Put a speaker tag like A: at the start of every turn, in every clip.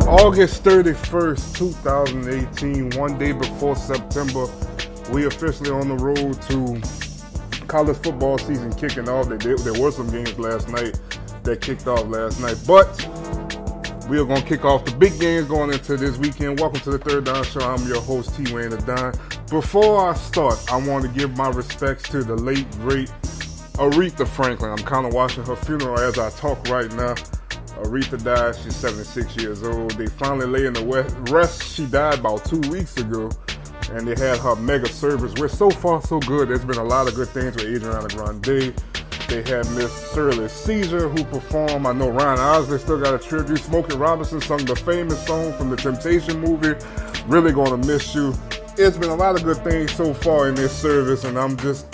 A: August 31st, 2018, one day before September, we officially on the road to college football season kicking off. There were some games last night that kicked off last night, but we are going to kick off the big games going into this weekend. Welcome to the Third Down Show. I'm your host, T. Wayne the Don. Before I start, I want to give my respects to the late, great Aretha Franklin. I'm kind of watching her funeral as I talk right now. Aretha died. She's 76 years old. They finally lay in the rest. She died about 2 weeks ago, and they had her mega service. We're so far so good. There's been a lot of good things with Adriana Grande. They had Miss Shirley Caesar who performed. I know Ryan Osley still got a tribute. Smokey Robinson sung the famous song from the Temptation movie. Really gonna miss you. It's been a lot of good things so far in this service, and I'm just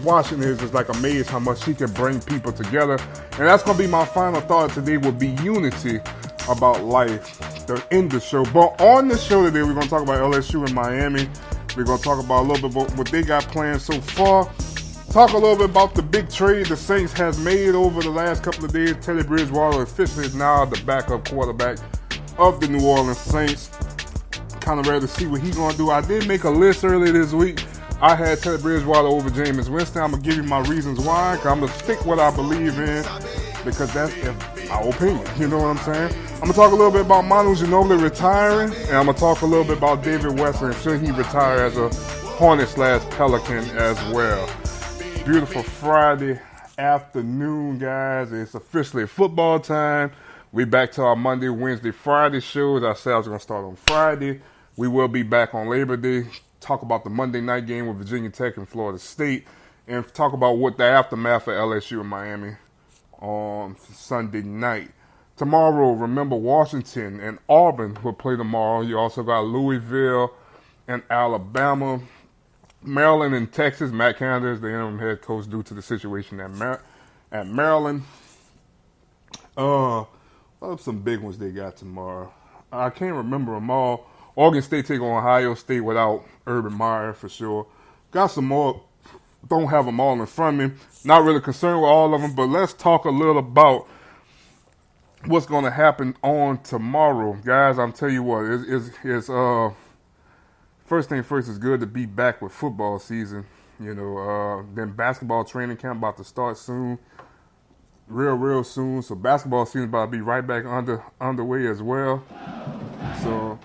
A: watching this is like amazed how much she can bring people together. And that's going to be my final thought today, would be unity about life in the show. But on the show today, we're going to talk about LSU and Miami. We're going to talk about a little bit about what they got planned so far. Talk a little bit about the big trade the Saints has made over the last couple of days. Teddy Bridgewater officially is now the backup quarterback of the New Orleans Saints. Kind of ready to see what he's going to do. I did make a list earlier this week. I had Teddy Bridgewater over Jameis Winston. I'm going to give you my reasons why. I'm going to stick what I believe in because that's our opinion. You know what I'm saying? I'm going to talk a little bit about Manu Ginobili retiring, and I'm going to talk a little bit about David Western. Should he retire as a Hornet/Pelican as well? Beautiful Friday afternoon, guys. It's officially football time. We're back to our Monday, Wednesday, Friday shows. Our sales are going to start on Friday. We will be back on Labor Day. Talk about the Monday night game with Virginia Tech and Florida State, and talk about what the aftermath of LSU and Miami on Sunday night. Tomorrow, remember, Washington and Auburn will play tomorrow. You also got Louisville and Alabama. Maryland and Texas. Matt Canada is the interim head coach due to the situation at Maryland. What are some big ones they got tomorrow? I can't remember them all. Oregon State take on Ohio State without Urban Meyer for sure. Got some more. Don't have them all in front of me. Not really concerned with all of them, but let's talk a little about what's going to happen on tomorrow. Guys, I'm telling you what, it's first thing first, it's good to be back with football season. You know, then basketball training camp about to start soon. Real soon. So basketball season about to be right back underway as well. So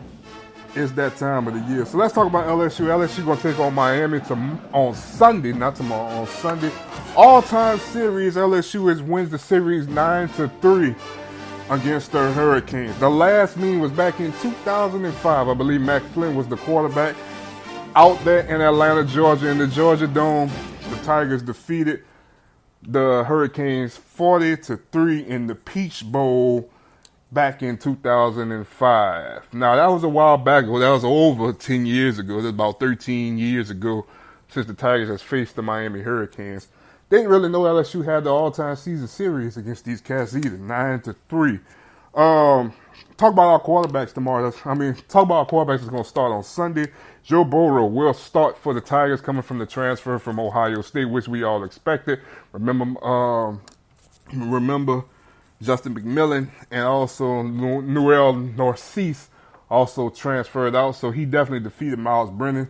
A: it's that time of the year. So let's talk about LSU. LSU going to take on Miami on Sunday, not tomorrow, on Sunday. All-time series, LSU wins the series 9-3 against the Hurricanes. The last meeting was back in 2005. I believe Mac Flynn was the quarterback out there in Atlanta, Georgia. In the Georgia Dome, the Tigers defeated the Hurricanes 40-3 in the Peach Bowl back in 2005. Now, that was a while back ago. That was over 10 years ago. That was about 13 years ago since the Tigers has faced the Miami Hurricanes. They didn't really know LSU had the all-time season series against these cats either, 9-3. Talk about our quarterbacks tomorrow. Talk about our quarterbacks that's going to start on Sunday. Joe Burrow will start for the Tigers, coming from the transfer from Ohio State, which we all expected. Remember Justin McMillan and also Noel Narcisse also transferred out, so he definitely defeated Miles Brennan.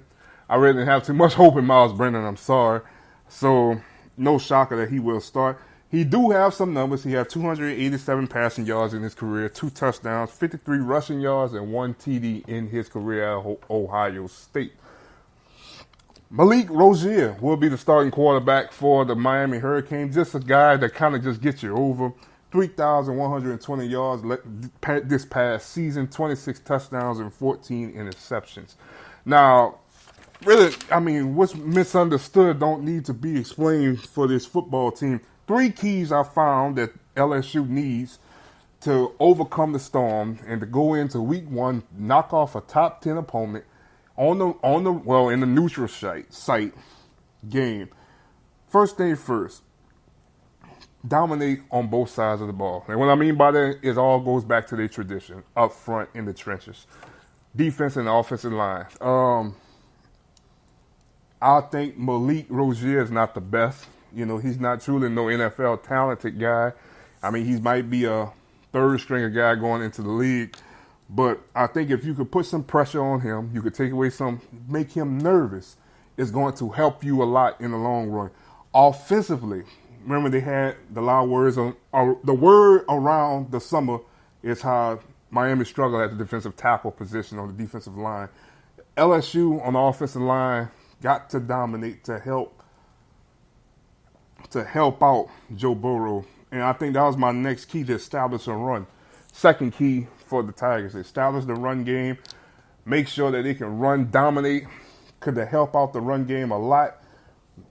A: I really didn't have too much hope in Miles Brennan, I'm sorry. So no shocker that he will start. He do have some numbers. He had 287 passing yards in his career, 2 touchdowns, 53 rushing yards, and 1 TD in his career at Ohio State. Malik Rozier will be the starting quarterback for the Miami Hurricanes. Just a guy that kind of just gets you over. 3,120 yards this past season, 26 touchdowns and 14 interceptions. Now, really, what's misunderstood don't need to be explained for this football team. 3 keys I found that LSU needs to overcome the storm and to go into week 1, knock off a top 10 opponent in the neutral site game. First thing first, dominate on both sides of the ball. And what I mean by that is all goes back to their tradition up front in the trenches. Defense and offensive line. I think Malik Rozier is not the best. You know, he's not truly no NFL talented guy. He might be a third stringer guy going into the league. But I think if you could put some pressure on him, you could take away some, make him nervous. It's going to help you a lot in the long run. Offensively, remember they had the loud words on the word around the summer is how Miami struggled at the defensive tackle position on the defensive line. LSU on the offensive line got to dominate to help out Joe Burrow. And I think that was my next key, to establish a run. Second key for the Tigers, establish the run game, make sure that they can run, dominate. Could they help out the run game a lot?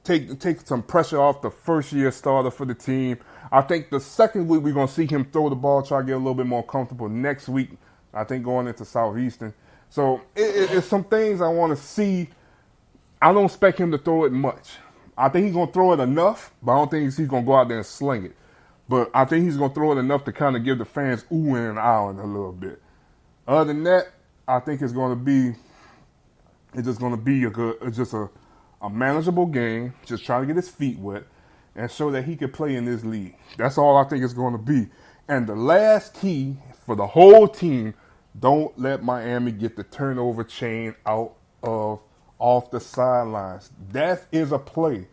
A: Take some pressure off the first-year starter for the team. I think the second week we're going to see him throw the ball, try to get a little bit more comfortable. Next week, I think going into Southeastern. So it's some things I want to see. I don't expect him to throw it much. I think he's going to throw it enough, but I don't think he's going to go out there and sling it. But I think he's going to throw it enough to kind of give the fans ooh and ahhing a little bit. Other than that, I think it's just going to be a manageable game, just trying to get his feet wet and show that he could play in this league. That's all I think it's going to be. And the last key for the whole team, don't let Miami get the turnover chain off the sidelines. That is a play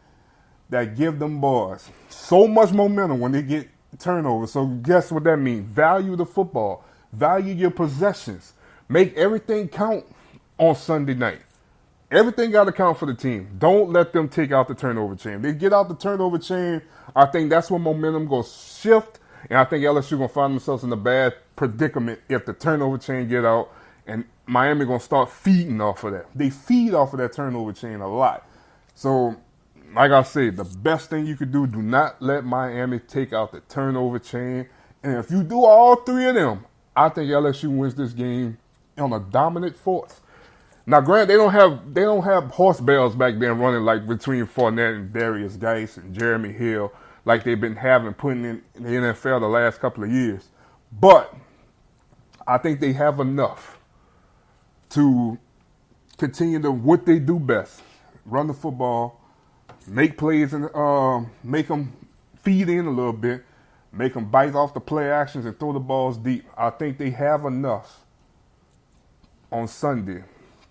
A: that give them boys so much momentum when they get turnovers. So guess what that means? Value the football. Value your possessions. Make everything count on Sunday night. Everything got to count for the team. Don't let them take out the turnover chain. They get out the turnover chain, I think that's when momentum goes shift. And I think LSU going to find themselves in a bad predicament if the turnover chain get out. And Miami going to start feeding off of that. They feed off of that turnover chain a lot. So, like I said, the best thing you could do not let Miami take out the turnover chain. And if you do all three of them, I think LSU wins this game on a dominant force. Now, granted, they don't have horse bells back then running like between Fournette and Darius Geis and Jeremy Hill like they've been putting in the NFL the last couple of years. But I think they have enough to continue to what they do best: run the football, make plays, and make them feed in a little bit, make them bite off the play actions and throw the balls deep. I think they have enough on Sunday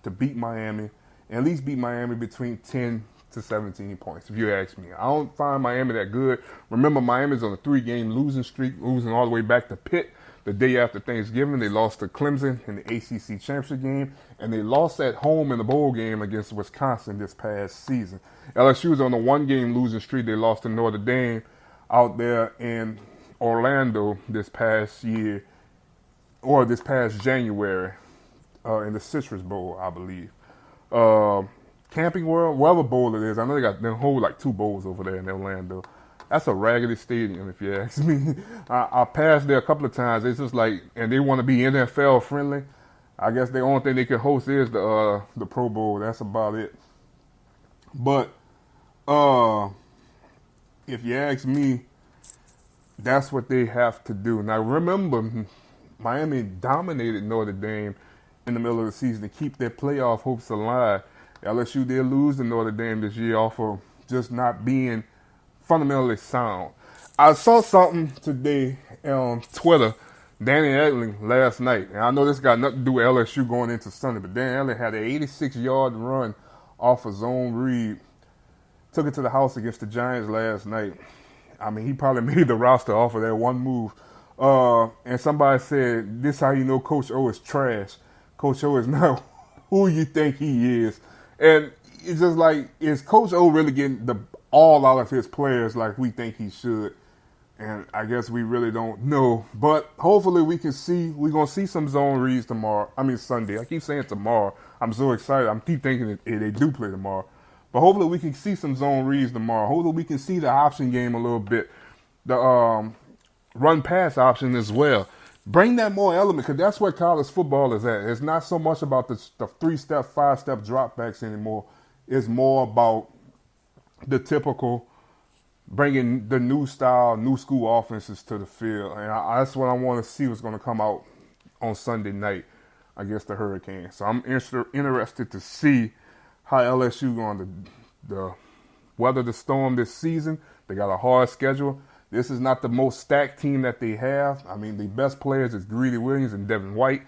A: to beat Miami, and at least beat Miami between 10 to 17 points, if you ask me. I don't find Miami that good. Remember, Miami's on a 3-game losing streak, losing all the way back to Pitt the day after Thanksgiving. They lost to Clemson in the ACC championship game, and they lost at home in the bowl game against Wisconsin this past season. LSU's on a 1-game losing streak. They lost to Notre Dame out there in Orlando this past year, or this past January. In the Citrus Bowl, I believe. Camping World, whatever bowl it is. I know they hold like 2 bowls over there in Orlando. That's a raggedy stadium, if you ask me. I passed there a couple of times. It's just like, and they want to be NFL friendly. I guess the only thing they can host is the Pro Bowl. That's about it. But if you ask me, that's what they have to do. Now remember, Miami dominated Notre Dame in the middle of the season to keep their playoff hopes alive. LSU did lose to Notre Dame this year off of just not being fundamentally sound. I saw something today on Twitter, Danny Etling last night, and I know this got nothing to do with LSU going into Sunday, but Danny Etling had an 86-yard run off a zone read, took it to the house against the Giants last night. I mean, he probably made the roster off of that one move. And somebody said, this is how you know Coach O is trash. Coach O is not who you think he is. And it's just like, is Coach O really getting the all out of his players like we think he should? And I guess we really don't know. But hopefully we're going to see some zone reads Sunday. I keep saying tomorrow. I'm so excited. I keep thinking that they do play tomorrow. But hopefully we can see some zone reads tomorrow. Hopefully we can see the option game a little bit. The run-pass option as well. Bring that more element, because that's where college football is at. It's not so much about the 3-step, 5-step dropbacks anymore. It's more about the typical bringing the new style, new school offenses to the field. And that's what I want to see what's going to come out on Sunday night against the Hurricanes. So I'm interested to see how LSU going to weather the storm this season. They got a hard schedule. This is not the most stacked team that they have. I mean, the best players is Greedy Williams and Devin White.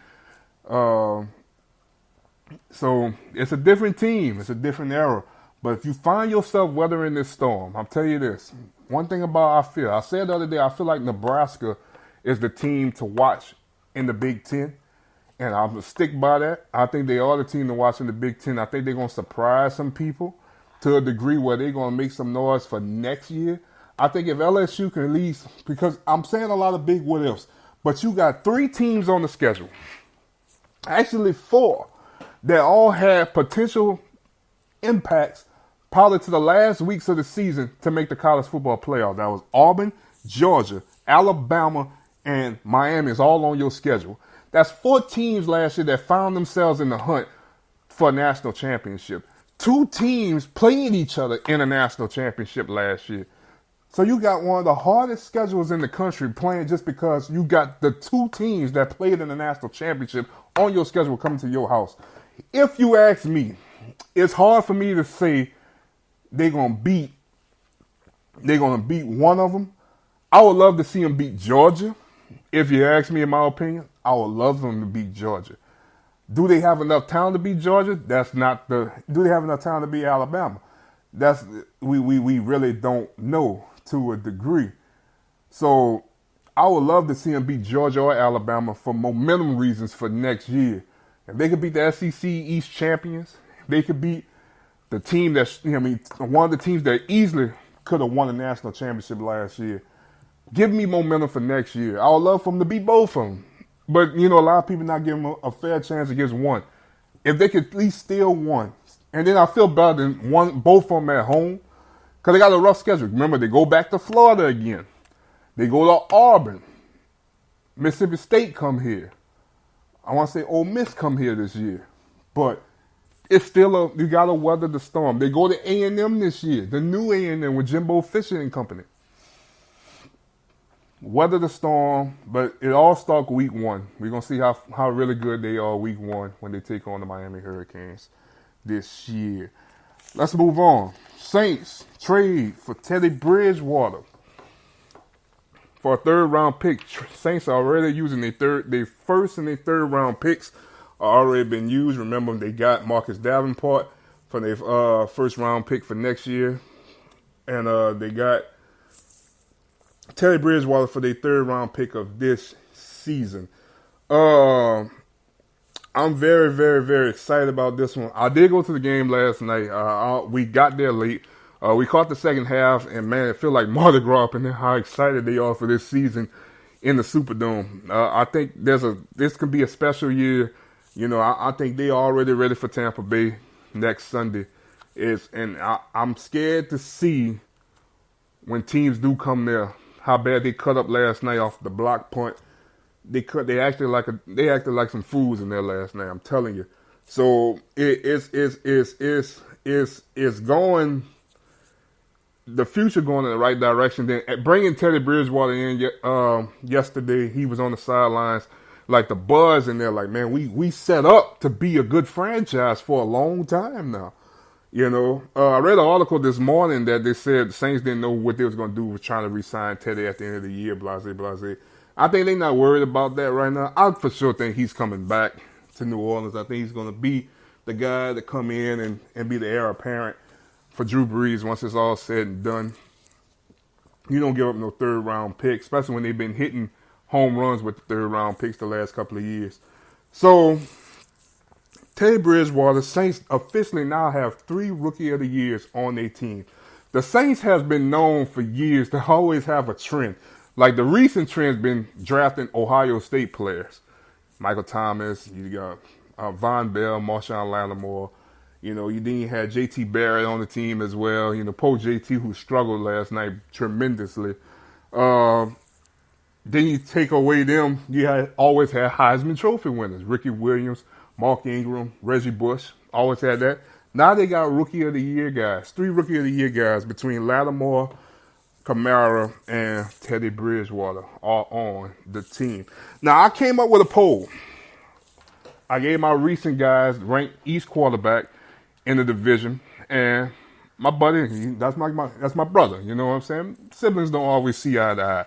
A: Uh, so it's a different team. It's a different era. But if you find yourself weathering this storm, I'll tell you this. One thing about I said the other day, I feel like Nebraska is the team to watch in the Big Ten. And I'm going to stick by that. I think they are the team to watch in the Big Ten. I think they're going to surprise some people to a degree where they're going to make some noise for next year. I think if LSU can at least, because I'm saying a lot of big what ifs, but you got 3 teams on the schedule, actually 4, that all had potential impacts probably to the last weeks of the season to make the college football playoff. That was Auburn, Georgia, Alabama, and Miami is all on your schedule. That's 4 teams last year that found themselves in the hunt for a national championship. 2 teams playing each other in a national championship last year. So you got one of the hardest schedules in the country playing just because you got the 2 teams that played in the national championship on your schedule coming to your house. If you ask me, it's hard for me to say they're gonna beat one of them. I would love to see them beat Georgia. If you ask me, in my opinion, I would love them to beat Georgia. Do they have enough talent to beat Georgia? Do they have enough talent to beat Alabama? We really don't know to a degree. So I would love to see them beat Georgia or Alabama for momentum reasons for next year. If they could beat the SEC East champions, they could beat the team one of the teams that easily could have won a national championship last year. Give me momentum for next year. I would love for them to beat both of them. But, a lot of people not giving them a fair chance against one. If they could at least steal one. And then I feel better than both of them at home. Because they got a rough schedule. Remember, they go back to Florida again. They go to Auburn. Mississippi State come here. I want to say Ole Miss come here this year. But it's still you got to weather the storm. They go to A&M this year. The new A&M with Jimbo Fisher and company. Weather the storm, but it all starts week 1. We're going to see how really good they are week 1 when they take on the Miami Hurricanes this year. Let's move on. Saints trade for Teddy Bridgewater for a 3rd round pick. Saints are already using their first and their 3rd round picks are already been used. Remember, they got Marcus Davenport for their 1st round pick for next year. And they got Teddy Bridgewater for their 3rd round pick of this season. I'm very, very, very excited about this one. I did go to the game last night. We got there late. We caught the second half, and man, it felt like Mardi Gras and how excited they are for this season in the Superdome. I think this could be a special year. I think they are already ready for Tampa Bay next Sunday. I'm scared to see when teams do come there how bad they cut up last night off the block punt. They acted like some fools in there last night. I'm telling you. So it's going. The future going in the right direction. Then bringing Teddy Bridgewater in yesterday, he was on the sidelines, like the buzz in there. Like, man, we set up to be a good franchise for a long time now. I read an article this morning that they said the Saints didn't know what they was going to do with trying to re-sign Teddy at the end of the year, blase, blase. I think they're not worried about that right now. I for sure think he's coming back to New Orleans. I think he's going to be the guy to come in and be the heir apparent for Drew Brees once it's all said and done. You don't give up no 3rd round pick, especially when they've been hitting home runs with the 3rd round picks the last couple of years. So Teddy Bridgewater, Saints officially now have 3 Rookie of the Years on their team. The Saints has been known for years to always have a trend. Like the recent trend's been drafting Ohio State players. Michael Thomas, you got Von Bell, Marshawn Lattimore. You had JT Barrett on the team as well. Poor JT who struggled last night tremendously. Then you take away them, always had Heisman Trophy winners. Ricky Williams, Mark Ingram, Reggie Bush, always had that. Now they got Rookie of the Year guys, 3 Rookie of the Year guys between Lattimore, Kamara, and Teddy Bridgewater are on the team. Now I came up with a poll. I gave my recent guys ranked each quarterback in the division, and my buddy, that's my brother. You know what I'm saying? Siblings don't always see eye to eye.